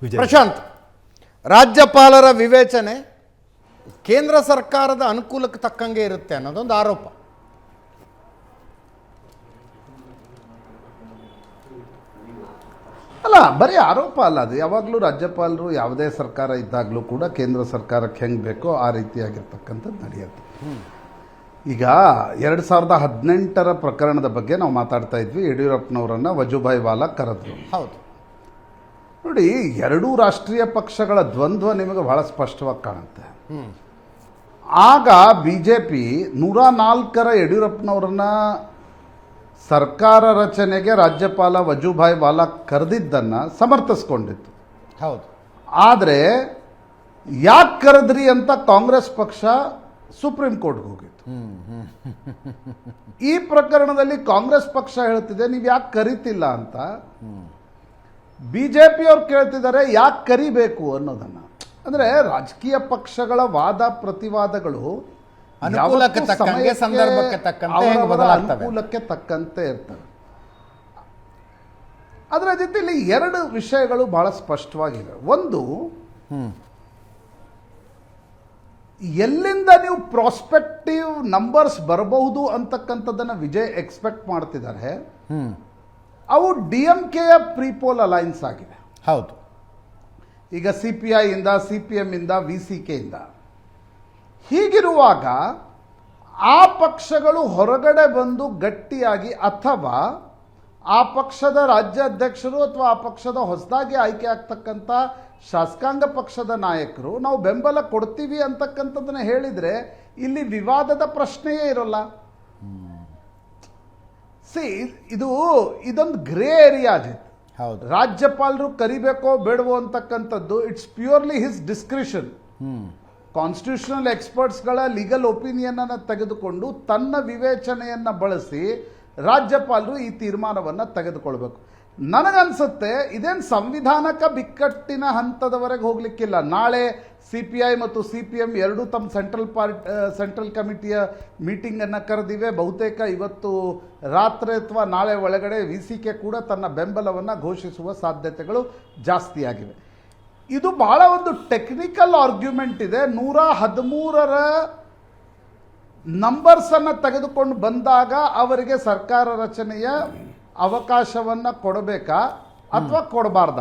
ಪ್ರಶಾಂತ್, ರಾಜ್ಯಪಾಲರ ವಿವೇಚನೆ ಕೇಂದ್ರ ಸರ್ಕಾರದ ಅನುಕೂಲಕ್ಕೆ ತಕ್ಕಂಗೆ ಇರುತ್ತೆ ಅನ್ನೋದೊಂದು ಆರೋಪ. ಅಲ್ಲ, ಬರೀ ಆರೋಪ ಅಲ್ಲ, ಅದು ಯಾವಾಗಲೂ ರಾಜ್ಯಪಾಲರು ಯಾವುದೇ ಸರ್ಕಾರ ಇದ್ದಾಗಲೂ ಕೂಡ ಕೇಂದ್ರ ಸರ್ಕಾರಕ್ಕೆ ಹೆಂಗೆ ಬೇಕೋ ಆ ರೀತಿಯಾಗಿರ್ತಕ್ಕಂಥದ್ದು ನಡೆಯುತ್ತೆ. ಈಗ 2018 ಪ್ರಕರಣದ ಬಗ್ಗೆ ನಾವು ಮಾತಾಡ್ತಾ ಇದ್ವಿ. ಯಡಿಯೂರಪ್ಪನವರನ್ನು ವಜುಭಾಯಿ ವಾಲಾ ಕರೆದ್ರು. ಹೌದು ನೋಡಿ, ಎರಡೂ ರಾಷ್ಟ್ರೀಯ ಪಕ್ಷಗಳ ದ್ವಂದ್ವ ನಿಮಗೆ ಬಹಳ ಸ್ಪಷ್ಟವಾಗಿ ಕಾಣುತ್ತೆ. ಆಗ BJP 104ರ ಯಡಿಯೂರಪ್ಪನವರನ್ನ ಸರ್ಕಾರ ರಚನೆಗೆ ರಾಜ್ಯಪಾಲ ವಜುಭಾಯಿ ವಾಲಾ ಕರೆದಿದ್ದನ್ನು ಸಮರ್ಥಿಸ್ಕೊಂಡಿತ್ತು. ಹೌದು. ಆದರೆ ಯಾಕೆ ಕರೆದ್ರಿ ಅಂತ ಕಾಂಗ್ರೆಸ್ ಪಕ್ಷ ಸುಪ್ರೀಂ ಕೋರ್ಟ್ಗೆ ಹೋಗಿತ್ತು. ಈ ಪ್ರಕರಣದಲ್ಲಿ ಕಾಂಗ್ರೆಸ್ ಪಕ್ಷ ಹೇಳ್ತಿದೆ ನೀವು ಯಾಕೆ ಕರೀತಿಲ್ಲ ಅಂತ. BJP ಅವ್ರು ಕೇಳ್ತಿದ್ದಾರೆ ಯಾಕೆ ಕರಿಬೇಕು ಅನ್ನೋದನ್ನ. ಅಂದರೆ ರಾಜಕೀಯ ಪಕ್ಷಗಳ ವಾದ ಪ್ರತಿವಾದಗಳು ಅನುಕೂಲಕ್ಕೆ ತಕ್ಕಂತೆ, ಸಂದರ್ಭಕ್ಕೆ ತಕ್ಕಂತೆ ಅನುಕೂಲಕ್ಕೆ ತಕ್ಕಂತೆ ಇರ್ತವೆ. ಅದರ ಜೊತೆಯಲ್ಲಿ ಎರಡು ವಿಷಯಗಳು ಬಹಳ ಸ್ಪಷ್ಟವಾಗಿವೆ. ಒಂದು, ಎಲ್ಲಿಂದ ನೀವು ಪ್ರಾಸ್ಪೆಕ್ಟಿವ್ ನಂಬರ್ಸ್ ಬರಬಹುದು ಅಂತಕ್ಕಂಥದ್ದನ್ನು ವಿಜಯ್ ಎಕ್ಸ್ಪೆಕ್ಟ್ ಮಾಡ್ತಿದ್ದಾರೆ. ಅವು DMKಯ ಪ್ರೀಪೋಲ್ ಅಲೈನ್ಸ್ ಆಗಿದೆ. ಹೌದು. ಈಗ CPI ಇಂದ, CPM ಇಂದ, VCK ಇಂದ. ಹೀಗಿರುವಾಗ ಆ ಪಕ್ಷಗಳು ಹೊರಗಡೆ ಬಂದು ಗಟ್ಟಿಯಾಗಿ, ಅಥವಾ ಆ ಪಕ್ಷದ ರಾಜ್ಯಾಧ್ಯಕ್ಷರು ಅಥವಾ ಆ ಪಕ್ಷದ ಹೊಸದಾಗಿ ಆಯ್ಕೆ ಆಗ್ತಕ್ಕಂಥ ಶಾಸಕಾಂಗ ಪಕ್ಷದ ನಾಯಕರು ನಾವು ಬೆಂಬಲ ಕೊಡ್ತೀವಿ ಅಂತಕ್ಕಂಥದ್ದನ್ನ ಹೇಳಿದರೆ ಇಲ್ಲಿ ವಿವಾದದ ಪ್ರಶ್ನೆಯೇ ಇರೋಲ್ಲ. ಇದೊಂದು ಗ್ರೇ ಏರಿಯಾ ಅಜಿತ್. ಹೌದು. ರಾಜ್ಯಪಾಲರು ಕರಿಬೇಕೋ ಬೇಡವೋ ಅಂತಕ್ಕಂಥದ್ದು it's purely his discretion. Constitutional ಎಕ್ಸ್ಪರ್ಟ್ಸ್ಗಳ ಲೀಗಲ್ ಒಪಿನಿಯನ್ ಅನ್ನು ತೆಗೆದುಕೊಂಡು ತನ್ನ ವಿವೇಚನೆಯನ್ನು ಬಳಸಿ ರಾಜ್ಯಪಾಲರು ಈ ತೀರ್ಮಾನವನ್ನು ತೆಗೆದುಕೊಳ್ಬೇಕು. ನನಗನ್ಸುತ್ತೆ ಇದೇನು ಸಂವಿಧಾನಕ ಬಿಕ್ಕಟ್ಟಿನ ಹಂತದವರೆಗೆ ಹೋಗ್ಲಿಕ್ಕಿಲ್ಲ. ನಾಳೆ CPI ಮತ್ತು CPM ಎರಡೂ ತಮ್ಮ ಸೆಂಟ್ರಲ್ ಕಮಿಟಿಯ ಮೀಟಿಂಗನ್ನು ಕರೆದಿವೆ. ಬಹುತೇಕ ಇವತ್ತು ರಾತ್ರಿ ಅಥವಾ ನಾಳೆ ಒಳಗಡೆ VCK ಕೂಡ ತನ್ನ ಬೆಂಬಲವನ್ನು ಘೋಷಿಸುವ ಸಾಧ್ಯತೆಗಳು ಜಾಸ್ತಿಯಾಗಿವೆ. ಇದು ಬಹಳ ಒಂದು ಟೆಕ್ನಿಕಲ್ ಆರ್ಗ್ಯುಮೆಂಟ್ ಇದೆ. 113ರ ನಂಬರ್ಸನ್ನು ತೆಗೆದುಕೊಂಡು ಬಂದಾಗ ಅವರಿಗೆ ಸರ್ಕಾರ ರಚನೆಯ ಅವಕಾಶವನ್ನು ಕೊಡಬೇಕಾ ಅಥವಾ ಕೊಡಬಾರ್ದ,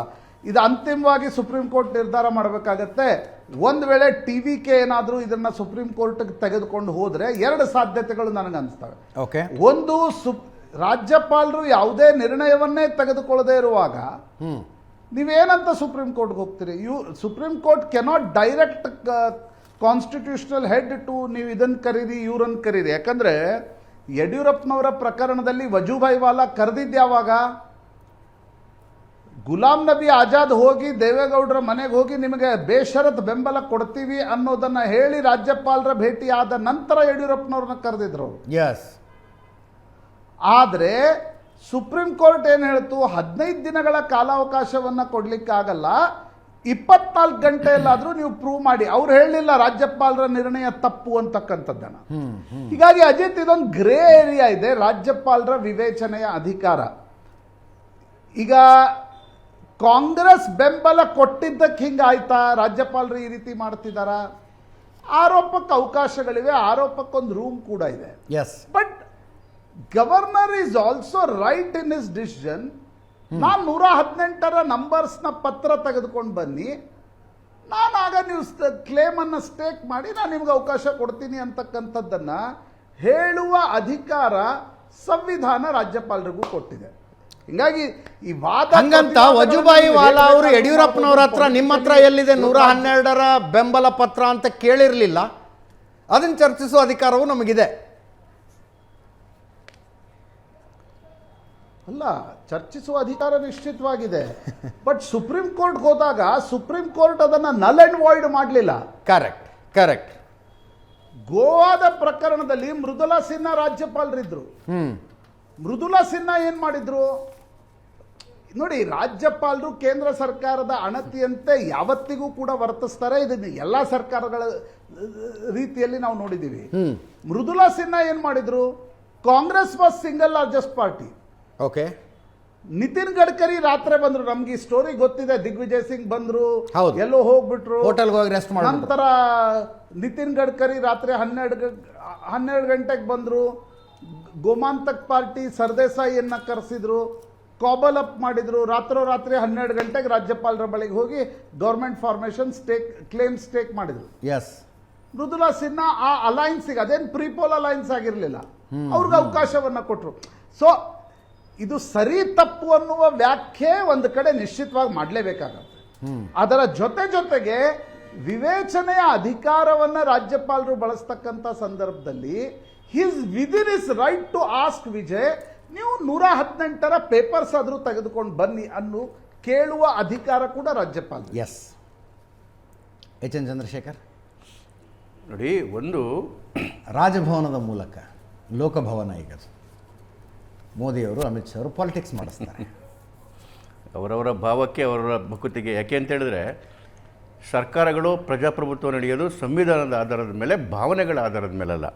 ಇದು ಅಂತಿಮವಾಗಿ ಸುಪ್ರೀಂ ಕೋರ್ಟ್ ನಿರ್ಧಾರ ಮಾಡಬೇಕಾಗತ್ತೆ. ಒಂದು ವೇಳೆ TVK ಏನಾದರೂ ಇದನ್ನ ಸುಪ್ರೀಂ ಕೋರ್ಟ್ಗೆ ತೆಗೆದುಕೊಂಡು ಹೋದರೆ ಎರಡು ಸಾಧ್ಯತೆಗಳು ನನಗನ್ನಿಸ್ತವೆ. ಓಕೆ. ಒಂದು, ರಾಜ್ಯಪಾಲರು ಯಾವುದೇ ನಿರ್ಣಯವನ್ನೇ ತೆಗೆದುಕೊಳ್ಳದೇ ಇರುವಾಗ ನೀವೇನಂತ ಸುಪ್ರೀಂ ಕೋರ್ಟ್ಗೆ ಹೋಗ್ತೀರಿ? Supreme court cannot direct constitutional head to ನೀವು ಇದನ್ನು ಕರೀರಿ ಇವ್ರನ್ನ ಕರೀರಿ. ಯಾಕಂದರೆ ಯಡಿಯೂರಪ್ಪನವರ ಪ್ರಕರಣದಲ್ಲಿ ವಜುಭಾಯಿ ವಾಲಾ ಕರೆದಿದ್ದು ಯಾವಾಗ? ಗುಲಾಂ ನಬಿ ಆಜಾದ್ ಹೋಗಿ ದೇವೇಗೌಡರ ಮನೆಗೆ ಹೋಗಿ ನಿಮಗೆ ಬೇಷರತ್ ಬೆಂಬಲ ಕೊಡ್ತೀವಿ ಅನ್ನೋದನ್ನು ಹೇಳಿ ರಾಜ್ಯಪಾಲರ ಭೇಟಿ ಆದ ನಂತರ ಯಡಿಯೂರಪ್ಪನವ್ರನ್ನ ಕರೆದಿದ್ರು. ಎಸ್. ಆದರೆ ಸುಪ್ರೀಂ ಕೋರ್ಟ್ ಏನು ಹೇಳ್ತು, 15 ದಿನಗಳ ಕಾಲಾವಕಾಶವನ್ನು ಕೊಡ್ಲಿಕ್ಕಾಗಲ್ಲ, 24 ಗಂಟೆಯಲ್ಲಾದರೂ ನೀವು ಪ್ರೂವ್ ಮಾಡಿ. ಅವ್ರು ಹೇಳಲಿಲ್ಲ ರಾಜ್ಯಪಾಲರ ನಿರ್ಣಯ ತಪ್ಪು ಅಂತಕ್ಕಂಥದ್ದನ್ನು. ಹೀಗಾಗಿ ಅಜಿತ್, ಇದೊಂದು ಗ್ರೇ ಏರಿಯಾ ಇದೆ ರಾಜ್ಯಪಾಲರ ವಿವೇಚನೆಯ ಅಧಿಕಾರ. ಈಗ ಕಾಂಗ್ರೆಸ್ ಬೆಂಬಲ ಕೊಟ್ಟಿದ್ದಕ್ಕೆ ಹಿಂಗಾಯ್ತಾ? ರಾಜ್ಯಪಾಲರು ಈ ರೀತಿ ಮಾಡ್ತಿದ್ದಾರ? ಆರೋಪಕ್ಕೆ ಅವಕಾಶಗಳಿವೆ, ಆರೋಪಕ್ಕೊಂದು ರೂಮ್ ಕೂಡ ಇದೆ. Yes. But governor is also right in his decision. ನಾನು 118ರ ನಂಬರ್ಸ್ನ ಪತ್ರ ತೆಗೆದುಕೊಂಡು ಬನ್ನಿ, ನಾನು ಆಗ ನೀವು ಕ್ಲೇಮನ್ನು ಸ್ಟೇಕ್ ಮಾಡಿ ನಾನು ನಿಮ್ಗೆ ಅವಕಾಶ ಕೊಡ್ತೀನಿ ಅಂತಕ್ಕಂಥದ್ದನ್ನು ಹೇಳುವ ಅಧಿಕಾರ ಸಂವಿಧಾನ ರಾಜ್ಯಪಾಲರಿಗೂ ಕೊಟ್ಟಿದೆ. ಹಿಂಗಾಗಿ ಈ ವಾದ ಹಂಗಂತ ವಜುಭಾಯಿ ವಾಲಾ ಅವರು ಯಡಿಯೂರಪ್ಪನವ್ರ ಹತ್ರ ನಿಮ್ಮ ಹತ್ರ ಎಲ್ಲಿದೆ 112ರ ಬೆಂಬಲ ಪತ್ರ ಅಂತ ಕೇಳಿರಲಿಲ್ಲ. ಅದನ್ನು ಚರ್ಚಿಸುವ ಅಧಿಕಾರವೂ ನಮಗಿದೆ. ಅಲ್ಲ, ಚರ್ಚಿಸುವ ಅಧಿಕಾರ ನಿಶ್ಚಿತವಾಗಿದೆ. ಬಟ್ ಸುಪ್ರೀಂ ಕೋರ್ಟ್ಗೆ ಹೋದಾಗ ಸುಪ್ರೀಂ ಕೋರ್ಟ್ ಅದನ್ನು ನಲ್ ಅಂಡ್ ವಾಯ್ಡ್ ಮಾಡಲಿಲ್ಲ. Correct, correct. ಗೋವಾದ ಪ್ರಕರಣದಲ್ಲಿ ಮೃದುಲಾ ಸಿನ್ಹಾ ರಾಜ್ಯಪಾಲರಿದ್ರು. ಮೃದುಲಾ ಸಿನ್ಹಾ ಏನ್ ಮಾಡಿದ್ರು ನೋಡಿ, ರಾಜ್ಯಪಾಲರು ಕೇಂದ್ರ ಸರ್ಕಾರದ ಅಣತಿಯಂತೆ ಯಾವತ್ತಿಗೂ ಕೂಡ ವರ್ತಿಸ್ತಾರೆ. ಇದನ್ನು ಎಲ್ಲ ಸರ್ಕಾರಗಳ ರೀತಿಯಲ್ಲಿ ನಾವು ನೋಡಿದ್ದೀವಿ. ಮೃದುಲಾ ಸಿನ್ಹಾ ಏನ್ ಮಾಡಿದ್ರು, Congress was single largest party. Okay. Nitin Gadkari ರಾತ್ರಿ ಬಂದ್ರು, ನಮ್ಗೆ ಈ ಸ್ಟೋರಿ ಗೊತ್ತಿದೆ. ದಿಗ್ವಿಜಯ್ ಸಿಂಗ್ ಬಂದ್ರು, ಹೌದು. ಎಲ್ಲೋ ಹೋಗ್ಬಿಟ್ರು, ಹೋಟೆಲ್ಗೆ ಹೋಗಿ ರೆಸ್ಟ್ ಮಾಡಿ ನಂತರ ನಿತಿನ್ ಗಡ್ಕರಿ ರಾತ್ರಿ 12 ಗಂಟೆಗೆ ಬಂದ್ರು. ಗೋಮಾಂತಕ್ ಪಾರ್ಟಿ ಸರ್ದೇಸಾಯಿಯನ್ನ ಕರೆಸಿದ್ರು, ಕಾಬಲ್ ಅಪ್ ಮಾಡಿದ್ರು. ರಾತ್ರಿ 12 ಗಂಟೆಗೆ ರಾಜ್ಯಪಾಲರ ಬಳಿಗೆ ಹೋಗಿ ಗೌರ್ಮೆಂಟ್ ಫಾರ್ಮೇಶನ್ ಕ್ಲೇಮ್ ಸ್ಟೇಕ್ ಮಾಡಿದ್ರು. ಎಸ್, ಮೃದುಲಾ ಸಿನ್ಹಾ ಆ ಅಲೈನ್ಸ್ಗೆ, ಅದೇನು ಪ್ರೀಪೋಲ್ ಅಲೈನ್ಸ್ ಆಗಿರಲಿಲ್ಲ, ಅವ್ರಿಗೆ ಅವಕಾಶವನ್ನ ಕೊಟ್ಟರು. ಸೊ ಇದು ಸರಿ ತಪ್ಪು ಅನ್ನುವ ವ್ಯಾಖ್ಯೆ ಒಂದು ಕಡೆ ನಿಶ್ಚಿತವಾಗಿ ಮಾಡಲೇಬೇಕಾಗತ್ತೆ. ಅದರ ಜೊತೆಗೆ ವಿವೇಚನೆಯ ಅಧಿಕಾರವನ್ನ ರಾಜ್ಯಪಾಲರು ಬಳಸ್ತಕ್ಕಂಥ ಸಂದರ್ಭದಲ್ಲಿ within his right to ask Vijay, ನೀವು 118ರ ಪೇಪರ್ಸ್ ಆದರೂ ತೆಗೆದುಕೊಂಡು ಬನ್ನಿ ಅನ್ನೋ ಕೇಳುವ ಅಧಿಕಾರ ಕೂಡ ರಾಜ್ಯಪಾಲ. ಎಸ್, ಎಚ್ ಎನ್ ಚಂದ್ರಶೇಖರ್ ನೋಡಿ, ಒಂದು ರಾಜಭವನದ ಮೂಲಕ ಲೋಕಭವನ ಈಗ ಮೋದಿಯವರು ಅಮಿತ್ ಶಾ ಅವರು ಪಾಲಿಟಿಕ್ಸ್ ಮಾಡಿಸ್ತಾರೆ. ಅವರವರ ಭಾವಕ್ಕೆ ಅವರವರ ಭಕುತಿಗೆ. ಯಾಕೆ ಅಂತ ಹೇಳಿದ್ರೆ ಸರ್ಕಾರಗಳು ಪ್ರಜಾಪ್ರಭುತ್ವ ನಡೆಯೋದು ಸಂವಿಧಾನದ ಆಧಾರದ ಮೇಲೆ, ಭಾವನೆಗಳ ಆಧಾರದ ಮೇಲಲ್ಲ.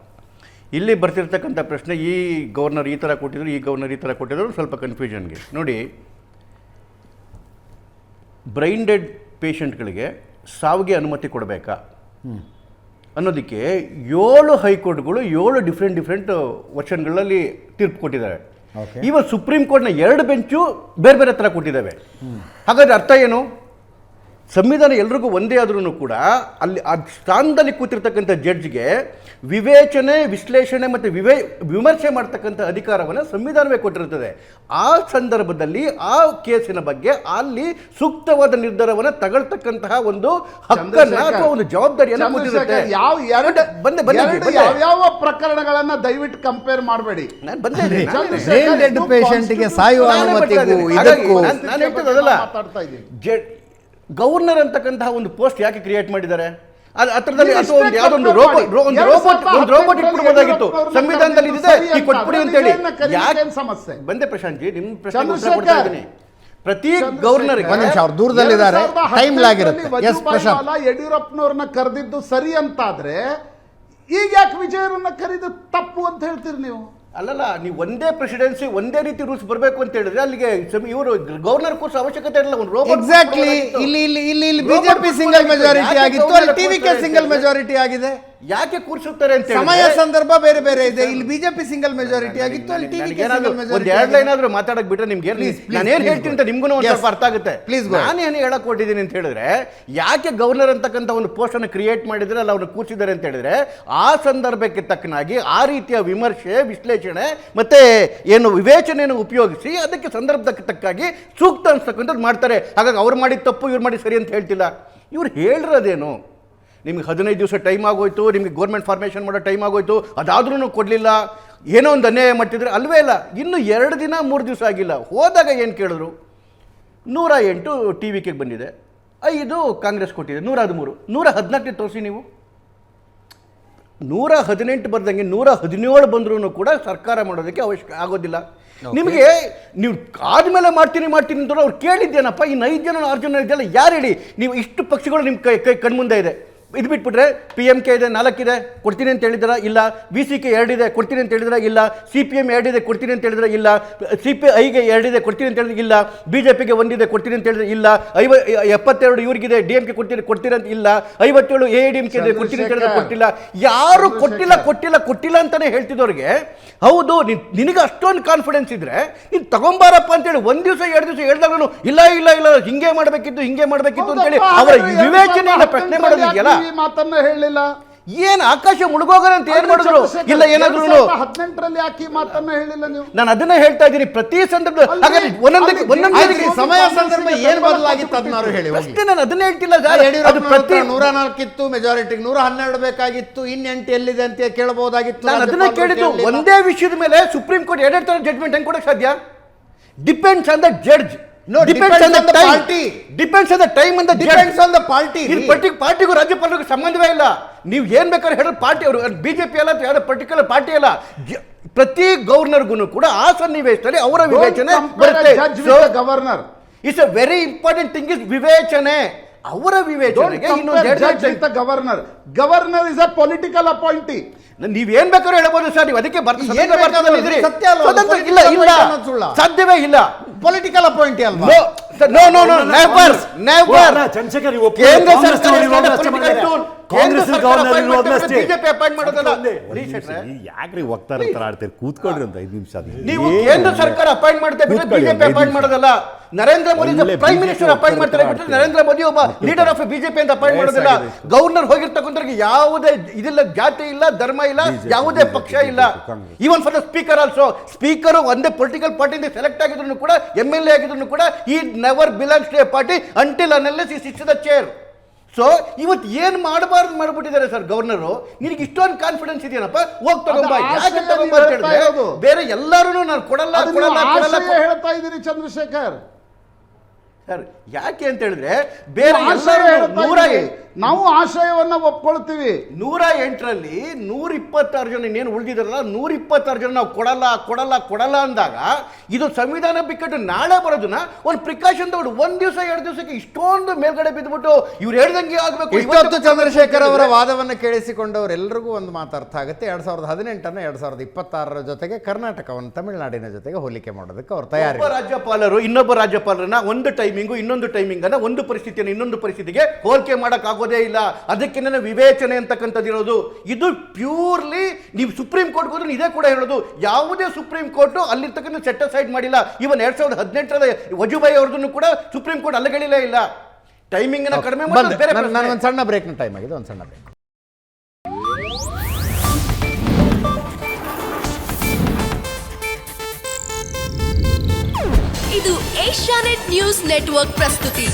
ಇಲ್ಲಿ ಬರ್ತಿರ್ತಕ್ಕಂಥ ಪ್ರಶ್ನೆ, ಈ ಗವರ್ನರ್ ಈ ಥರ ಕೊಟ್ಟಿದ್ರು, ಈ ಗವರ್ನರ್ ಈ ಥರ ಕೊಟ್ಟಿದ್ರು, ಸ್ವಲ್ಪ ಕನ್ಫ್ಯೂಷನ್ಗೆ. ನೋಡಿ, ಬ್ರೈನ್ ಡೆಡ್ ಪೇಷಂಟ್ಗಳಿಗೆ ಸಾವಿಗೆ ಅನುಮತಿ ಕೊಡಬೇಕಾ ಅನ್ನೋದಕ್ಕೆ 7 ಹೈಕೋರ್ಟ್ಗಳು 7 ಡಿಫ್ರೆಂಟ್ ವರ್ಷನ್ಗಳಲ್ಲಿ ತೀರ್ಪು ಕೊಟ್ಟಿದ್ದಾರೆ. ಇವತ್ತು ಸುಪ್ರೀಂ ಕೋರ್ಟ್ನ 2 ಬೆಂಚು ಬೇರೆ ಬೇರೆ ಥರ ಕೊಟ್ಟಿದ್ದಾವೆ. ಹಾಗಾದ್ರೆ ಅರ್ಥ ಏನು? ಸಂವಿಧಾನ ಎಲ್ರಿಗೂ ಒಂದೇ ಆದ್ರೂ ಕೂಡ ಅಲ್ಲಿ ಆ ಸ್ಥಾನದಲ್ಲಿ ಕೂತಿರ್ತಕ್ಕಂಥ ಜಡ್ಜ್ಗೆ ವಿವೇಚನೆ, ವಿಶ್ಲೇಷಣೆ ಮತ್ತು ವಿಮರ್ಶೆ ಮಾಡ್ತಕ್ಕಂಥ ಅಧಿಕಾರವನ್ನು ಸಂವಿಧಾನವೇ ಕೊಟ್ಟಿರುತ್ತದೆ. ಆ ಸಂದರ್ಭದಲ್ಲಿ ಆ ಕೇಸಿನ ಬಗ್ಗೆ ಅಲ್ಲಿ ಸೂಕ್ತವಾದ ನಿರ್ಧಾರವನ್ನು ತಗೊಳ್ತಕ್ಕಂತಹ ಒಂದು ಹಕ್ಕನ್ನ ಅಥವಾ ಒಂದು ಜವಾಬ್ದಾರಿಯನ್ನು ಕೊಟ್ಟಿರುತ್ತೆ. ಯಾವ ಪ್ರಕರಣಗಳನ್ನ ದಯವಿಟ್ಟು ಕಂಪೇರ್ ಮಾಡಬೇಡಿ. ನಾನು ಬಂದೆ ಡೆಡ್ ಪೇಷಂಟ್ಗೆ ಸಾಯುವ ಅನುಮತಿಗೂ ಇದಕ್ಕೂ ನಾನು ಹೇಳ್ತದಲ್ಲ, ಗವರ್ನರ್ ಅಂತಕ್ಕಂತಹ ಒಂದು ಪೋಸ್ಟ್ ಯಾಕೆ ಕ್ರಿಯೇಟ್ ಮಾಡಿದ್ದಾರೆ? ಹತ್ರದಲ್ಲಿ ಯಾವುದೊಂದು ರೋಬೋಟ್ ಇಟ್ಬಿಡ್ಬೋದಾಗಿತ್ತು. ಸಂವಿಧಾನದಲ್ಲಿ ಇದೆ, ಈ ಕೊಟ್ಬಿಡಿ ಅಂತ ಹೇಳಿ. ಸಮಸ್ಯೆ ಬಂದೆ ಪ್ರಶಾಂತ್ ಜಿ, ನಿಮ್ಮ ಪ್ರಶ್ನೆ ಉತ್ತರ ಕೊಡ್ತಾ ಇದ್ದೀನಿ. ಪ್ರತಿ ಗವರ್ನರ್ಗೆ ಒಂದು ನಿಮಿಷ, ಅವ್ರು ದೂರದಲ್ಲಿದ್ದಾರೆ, ಟೈಮ್ ಲಾಗ್ ಇರುತ್ತೆ. ಎಸ್ ಪ್ರಶಾಂತ್, ಯಡಿಯೂರಪ್ಪನವ್ರನ್ನ ಕರೆದಿದ್ದು ಸರಿ ಅಂತಾದ್ರೆ ಈಗ ಯಾಕೆ ವಿಜಯರನ್ನ ಕರೆದು ತಪ್ಪು ಅಂತ ಹೇಳ್ತೀರಿ ನೀವು? ಅಲ್ಲಲ್ಲ, ನೀವು ಒಂದೇ ಪ್ರೆಸಿಡೆನ್ಸಿ ಒಂದೇ ರೀತಿ ರೂಲ್ಸ್ ಬರಬೇಕು ಅಂತ ಹೇಳಿದ್ರೆ ಅಲ್ಲಿಗೆ ಇವರು ಗವರ್ನರ್ ಕೂರ್ಸೋ ಅವಶ್ಯಕತೆ ಇರಲ್ಲ. ಒಂದು ರೋಬೋಟ್ ಎಕ್ಸಾಕ್ಟ್ಲಿ. ಇಲ್ಲಿ ಬಿಜೆಪಿ ಸಿಂಗಲ್ ಮೆಜಾರಿಟಿ ಆಗಿತ್ತು, ಅಲ್ಲಿ ಟಿವಿಕೆ ಸಿಂಗಲ್ ಮೆಜಾರಿಟಿ ಆಗಿದೆ. ಯಾಕೆ ಕೂರಿಸುತ್ತಾರೆ ಅಂತ ಸಮಯ ಸಂದರ್ಭ ಬೇರೆ ಬೇರೆ ಇದೆ. ಇಲ್ಲಿ ಬಿಜೆಪಿ ಸಿಂಗಲ್ ಮೆಜಾರಿಟಿ ಆಗಿತ್ತು, ಅಲ್ಲಿ ಟಿವಿಕೆ ಸಿಂಗಲ್ ಮೆಜಾರಿಟಿ. ಎರಡು ಲೈನ್ ಆದ್ರೂ ಮಾತಾಡಕ್ ಬಿಟ್ರೆ ನಿಮ್ಗೆ ನಾನು ಏನ್ ಹೇಳ್ತೀನಿ ಅಂತ ನಿಮ್ಗೂ ಒಂದು ಸ್ವಲ್ಪ ಅರ್ಥ ಆಗುತ್ತೆ. ನಾನು ಏನು ಹೇಳಕ್ ಕೊಟ್ಟಿದ್ದೀನಿ ಅಂತ ಹೇಳಿದ್ರೆ, ಯಾಕೆ ಗವರ್ನರ್ ಅಂತಕ್ಕಂಥ ಒಂದು ಪೋಸ್ಟ್ ಅನ್ನು ಕ್ರಿಯೇಟ್ ಮಾಡಿದ್ರೆ ಅಲ್ಲ ಅವ್ರನ್ನ ಕೂರಿಸಿದ್ದಾರೆ ಅಂತ ಹೇಳಿದ್ರೆ, ಆ ಸಂದರ್ಭಕ್ಕೆ ತಕ್ಕನಾಗಿ ಆ ರೀತಿಯ ವಿಮರ್ಶೆ, ವಿಶ್ಲೇಷಣೆ ಮತ್ತೆ ಏನು ವಿವೇಚನೆಯನ್ನು ಉಪಯೋಗಿಸಿ ಅದಕ್ಕೆ ಸಂದರ್ಭಕ್ಕೆ ತಕ್ಕಾಗಿ ಸೂಕ್ತ ಅನ್ಸ್ತಕ್ಕಂಥದ್ದು ಮಾಡ್ತಾರೆ. ಹಾಗಾಗಿ ಅವ್ರು ಮಾಡಿದ ತಪ್ಪು ಇವ್ರು ಮಾಡಿ ಸರಿ ಅಂತ ಹೇಳ್ತಿಲ್ಲ. ಇವ್ರು ಹೇಳಿರೋದೇನು? ನಿಮ್ಗೆ 15 ದಿವಸ ಟೈಮ್ ಆಗೋಯ್ತು, ನಿಮಗೆ ಗೌರ್ಮೆಂಟ್ ಫಾರ್ಮೇಷನ್ ಮಾಡೋ ಟೈಮ್ ಆಗೋಯ್ತು, ಅದಾದ್ರೂ ಕೊಡಲಿಲ್ಲ, ಏನೋ ಒಂದು ಅನ್ಯಾಯ ಮಾಡ್ತಿದ್ರೆ ಅಲ್ವೇ ಇಲ್ಲ. ಇನ್ನು 2 ದಿನ 3 ದಿವಸ ಆಗಿಲ್ಲ. ಹೋದಾಗ ಏನು ಕೇಳಿದ್ರು? 108 TVK ಬಂದಿದೆ, 5 ಕಾಂಗ್ರೆಸ್ ಕೊಟ್ಟಿದೆ, 113, 114 ತೋರಿಸಿ ನೀವು. 118 ಬರ್ದಂಗೆ 117 ಬಂದ್ರೂ ಕೂಡ ಸರ್ಕಾರ ಮಾಡೋದಕ್ಕೆ ಅವಶ್ಯಕ ಆಗೋದಿಲ್ಲ. ನಿಮಗೆ ನೀವು ಆದ್ಮೇಲೆ ಮಾಡ್ತೀನಿ ಅಂತ ಅವ್ರು ಕೇಳಿದ್ದೇನಪ್ಪ? ಇನ್ನು 5 ಜನ 6 ಜನ ಇದೆಲ್ಲ ಯಾರು ಹೇಳಿ? ನೀವು ಇಷ್ಟು ಪಕ್ಷಗಳು ನಿಮ್ಮ ಕೈ ಕಣ್ಮುಂದೆ ಇದೆ. ಇದು ಬಿಟ್ಬಿಟ್ರೆ PMK ಇದೆ, 4 ಇದೆ, ಕೊಡ್ತೀನಿ ಅಂತ ಹೇಳಿದ್ರ ಇಲ್ಲ. VCK 2 ಇದೆ, ಕೊಡ್ತೀನಿ ಅಂತ ಹೇಳಿದ್ರ ಇಲ್ಲ. CPM 2 ಇದೆ, ಕೊಡ್ತೀನಿ ಅಂತ ಹೇಳಿದ್ರ ಇಲ್ಲ. CPIಗೆ 2 ಇದೆ, ಕೊಡ್ತೀನಿ ಅಂತ ಹೇಳಿದ್ರೆ ಇಲ್ಲ. BJPಗೆ 1 ಇದೆ, ಕೊಡ್ತೀನಿ ಅಂತ ಹೇಳಿದ್ರೆ ಇಲ್ಲ. 72 ಇವ್ರಿಗಿದೆ, DMK ಕೊಡ್ತೀರಿ ಅಂತ ಇಲ್ಲ. 57 AIDMK ಇದೆ, ಕೊಡ್ತೀನಿ ಅಂತ ಹೇಳಿದ್ರೆ ಕೊಟ್ಟಿಲ್ಲ. ಯಾರು ಕೊಟ್ಟಿಲ್ಲ ಅಂತಾನೆ ಹೇಳ್ತಿದ್ದವ್ರಿಗೆ, ಹೌದು ನಿನಗೆ ಅಷ್ಟೊಂದು ಕಾನ್ಫಿಡೆನ್ಸ್ ಇದ್ರೆ ನೀನು ತಗೊಂಬಾರಪ್ಪ ಅಂತೇಳಿ 1 ದಿವಸ 2 ದಿವಸ ಹೇಳ್ದಾಗಲೂ ಇಲ್ಲ ಹಿಂಗೆ ಮಾಡಬೇಕಿತ್ತು ಅಂತೇಳಿ ಅವರ ವಿವೇಚನೆಯಿಂದ ಪ್ರಶ್ನೆ ಮಾಡೋದಿದೆಯಲ್ಲ, ಮಾತನ್ನ ಹೇಳಿಲ್ಲ. ಏನ್ ಆಕಾಶ ಮುಳುಗೋಗಲ್ಲ ಅಂತ ಏನ್ ಮಾಡಿದ್ರು? ಇಲ್ಲ ಏನಾದ್ರು 18ರಲ್ಲಿ ಯಾಕೆ ಮಾತನ್ನ ಹೇಳಿಲ್ಲ ನೀವು? ನಾನು ಅದನ್ನ ಹೇಳ್ತಾ ಇದ್ದೀನಿ. ಪ್ರತಿ ಸಂದರ್ಭದಲ್ಲಿ ಒಂದೊಂದು ಸಮಯ ಸಂದರ್ಭ ಏನ್ ಬದಲಾಗಿತ್ತು ಅದನ್ನಾರು ಹೇಳಿ. ಅಷ್ಟೇ, ನಾನು ಅದನ್ನ ಹೇಳ್ತಿಲ್ಲ. ಅದು ಪ್ರತಿ 104 ಇತ್ತು, ಮೆಜಾರಿಟಿಗೆ 112 ಬೇಕಾಗಿತ್ತು, ಇನ್ನು 8 ಎಲ್ಲಿದೆ ಅಂತ ಕೇಳಬಹುದಾಗಿತ್ತು. ನಾನು ಅದನ್ನ ಕೇಳಿದ್ದು. ಒಂದೇ ವಿಷಯದ ಮೇಲೆ ಸುಪ್ರೀಂ ಕೋರ್ಟ್ 2 ತರ ಜಡ್ಜ್ಮೆಂಟ್ ಹೆಂಗ್ ಕೊಡಕ್ ಸಾಧ್ಯ? Depends on the judge. No, depends on the party. Depends on the time and the depends on the party. ಪಾರ್ಟಿಗೂ ರಾಜ್ಯಪಾಲರಿಗೂ ಸಂಬಂಧವೇ ಇಲ್ಲ. ನೀವು ಏನ್ ಬೇಕಾದ್ರೆ ಹೇಳೋ ಪಾರ್ಟಿ ಅವರು ಬಿಜೆಪಿ ಅಲ್ಲ, ಯಾವ್ದೋ ಪರ್ಟಿಕ್ಯುಲರ್ ಪಾರ್ಟಿ ಅಲ್ಲ. ಪ್ರತಿ ಗವರ್ನರ್ಗೂ ಕೂಡ ಆ ಸನ್ನಿವೇಶದಲ್ಲಿ ಅವರ ವಿವೇಚನೆ ಬರುತ್ತೆ. Governor it's a very important thing is ವಿವೇಚನೆ. ಅವರ ವಿವೇಚನೆಗೆ ಇನ್ನೊಂದು ಗವರ್ನರ್ ಇಸ್ ಅ ಪೊಲಿಟಿಕಲ್ ಅಪಾಯಿಂಟಿ. ನೀವೇನ್ ಬೇಕಾದ್ರೂ ಹೇಳ್ಬೋದು ಸರ್. ನೀವು ಅದಕ್ಕೆ ಸತ್ಯ ಸಾಧ್ಯವೇ ಇಲ್ಲ. ಪೊಲಿಟಿಕಲ್ ಅಪಾಯಿಂಟಿ ಅಲ್ವಾ? ಚಂದ್ರಶೇಖರ್ ಕೇಂದ್ರ ಕಾಂಗ್ರೆಸ್ ಸರ್ಕಾರ ಕಾಂಗ್ರೆಸ್ ಬಿಜೆಪಿ ಅಪಾಯಿಂಟ್ ಮಾಡೋದಲ್ಲ. ಯಾಕ್ರಿ ವಕ್ತಾರ ತರ ಆಡ್ತೀರಿ? ಕೂತ್ಕೊಳ್ರಿ ಅಂತ 5 ನಿಮಿಷ. ನೀವು ಕೇಂದ್ರ ಸರ್ಕಾರ ಅಪಾಯಿಂಟ್ ಮಾಡ್ತಾ ಬಿಟ್ಟರೆ ಬಿಜೆಪಿ ಅಪಾಯಿಂಟ್ ಮಾಡೋದಲ್ಲ. Narendra Modi prime minister appoint ಮಾಡ್ತಾರೆ ಬಿಟ್ಟರೆ ನರೇಂದ್ರ ಮೋದಿ ಒಬ್ಬ ಲೀಡರ್ ಆಫ್ ಬಿಜೆಪಿ ಅಂತ ಅಪಾಯಿಂಟ್ ಮಾಡೋದಿಲ್ಲ. ಗವರ್ನರ್ ಹೋಗಿರ್ತಕ್ಕಂಥವ್ರಿಗೆ ಯಾವುದೇ ಇದಿಲ್ಲ, ಜಾತಿ ಇಲ್ಲ, ಧರ್ಮ ಇಲ್ಲ, ಯಾವುದೇ ಪಕ್ಷ ಇಲ್ಲ. Even for the speaker also, speaker ಒಂದೇ ಪೊಲಿಟಿಕಲ್ ಪಾರ್ಟಿಯಿಂದ ಸೆಲೆಕ್ಟ್ ಆಗಿದ್ರು ಕೂಡ, MLA ಆಗಿದ್ರು ಕೂಡ, he never belongs to a party until unless he sits the chair. So ಇವತ್ತು ಏನ್ ಮಾಡಬಾರ್ದು ಮಾಡ್ಬಿಟ್ಟಿದ್ದಾರೆ ಸರ್ ಗವರ್ನರು. ನಿನಗೆ ಇಷ್ಟೊಂದು ಕಾನ್ಫಿಡೆನ್ಸ್ ಇದೆಯೇನಪ್ಪ, ಹೋಗ್ ತಗೊಂಬ. ಯಾಕೆ ತಗೊಂಬ ಅಂತ ಹೇಳಿದ್ರೆ ಬೇರೆ ಎಲ್ಲರೂ ನಾನು ಕೊಡಲ್ಲ ಹೇಳ್ತಾ ಇದ್ದೀರಿ ಚಂದ್ರಶೇಖರ್ ಸರ್. ಯಾಕೆ ಅಂತ ಹೇಳಿದ್ರೆ ಬೇರೆ ಎಲ್ಲರೂ ನಾವು ಆಶಯವನ್ನ ಒಪ್ಕೊಳ್ತೀವಿ. 108ರಲ್ಲಿ 126 ಜನ ಇನ್ನೇನು ಉಳಿದಿದಾರಲ್ಲ, 126 ಜನ ನಾವು ಕೊಡಲ್ಲ ಅಂದಾಗ ಇದು ಸಂವಿಧಾನ ಬಿಕ್ಕಟ್ಟು ನಾಳೆ ಬರೋದನ್ನ ಒಂದು ಪ್ರಿಕಾಷನ್ ತಗೊಂಡು 1 ದಿವಸ 2 ದಿವಸಕ್ಕೆ ಇಷ್ಟೊಂದು ಮೇಲ್ಗಡೆ ಬಿದ್ದುಬಿಟ್ಟು ಇವ್ರು ಹೇಳ್ದಂಗೆ ಆಗ್ಬೇಕು. ಇಷ್ಟೊತ್ತು ಚಂದ್ರಶೇಖರ್ ಅವರ ವಾದವನ್ನು ಕೇಳಿಸಿಕೊಂಡವರೆಲ್ಲರಿಗೂ ಒಂದು ಮಾತು ಅರ್ಥ ಆಗುತ್ತೆ. 2018 2026 ಜೊತೆಗೆ ಕರ್ನಾಟಕವನ್ನು ತಮಿಳುನಾಡಿನ ಜೊತೆಗೆ ಹೋಲಿಕೆ ಮಾಡೋದಕ್ಕೆ ಅವ್ರ ತಯಾರಿ. ರಾಜ್ಯಪಾಲರು ಇನ್ನೊಬ್ಬ ರಾಜ್ಯಪಾಲರನ್ನ ಒಂದು ಟೈಮಿಂಗು ಇನ್ನೊಂದು ಟೈಮಿಂಗ್ ಅನ್ನ, ಒಂದು ಪರಿಸ್ಥಿತಿಯನ್ನು ಇನ್ನೊಂದು ಪರಿಸ್ಥಿತಿಗೆ ಹೋಲಿಕೆ ಮಾಡಕ್ ಆಗೋದೇ ಇಲ್ಲ. ಅದಕ್ಕೆ ನನ್ನ ವಿವೇಚನೆ ಅಂತಕ್ಕಂಥದ್ದು ಇರೋದು. ಇದು ಪ್ಯೂರ್ಲಿ ನೀವು ಸುಪ್ರೀಂ ಕೋರ್ಟ್ ಹೋದ್ರೆ ಇದೇ ಕೂಡ ಹೇಳೋದು. ಯಾವುದೇ ಸುಪ್ರೀಂ ಕೋರ್ಟ್ ಅಲ್ಲಿರ್ತಕ್ಕಂಥ ಸೆಟ್ ಅಸೈಡ್ ಮಾಡಿಲ್ಲ. ಇವನ್ 2018 ವಜುಭಾಯಿ ಅವ್ರದನ್ನು ಕೂಡ ಸುಪ್ರೀಂ ಕೋರ್ಟ್ ಅಲ್ಲಗಳಿಲೇ ಇಲ್ಲ. ಟೈಮಿಂಗ್ ಕಡಿಮೆ ಮಾಡಿ ಬೇರೆ. ಒಂದು ಸಣ್ಣ ಬ್ರೇಕ್ನ ಟೈಮ್ ಆಗಿದೆ, ಒಂದು ಸಣ್ಣ ಬ್ರೇಕ್. ಇದು ಏಷ್ಯಾನೆಟ್ ನ್ಯೂಸ್ ನೆಟ್ವರ್ಕ್ ಪ್ರಸ್ತುತಿ.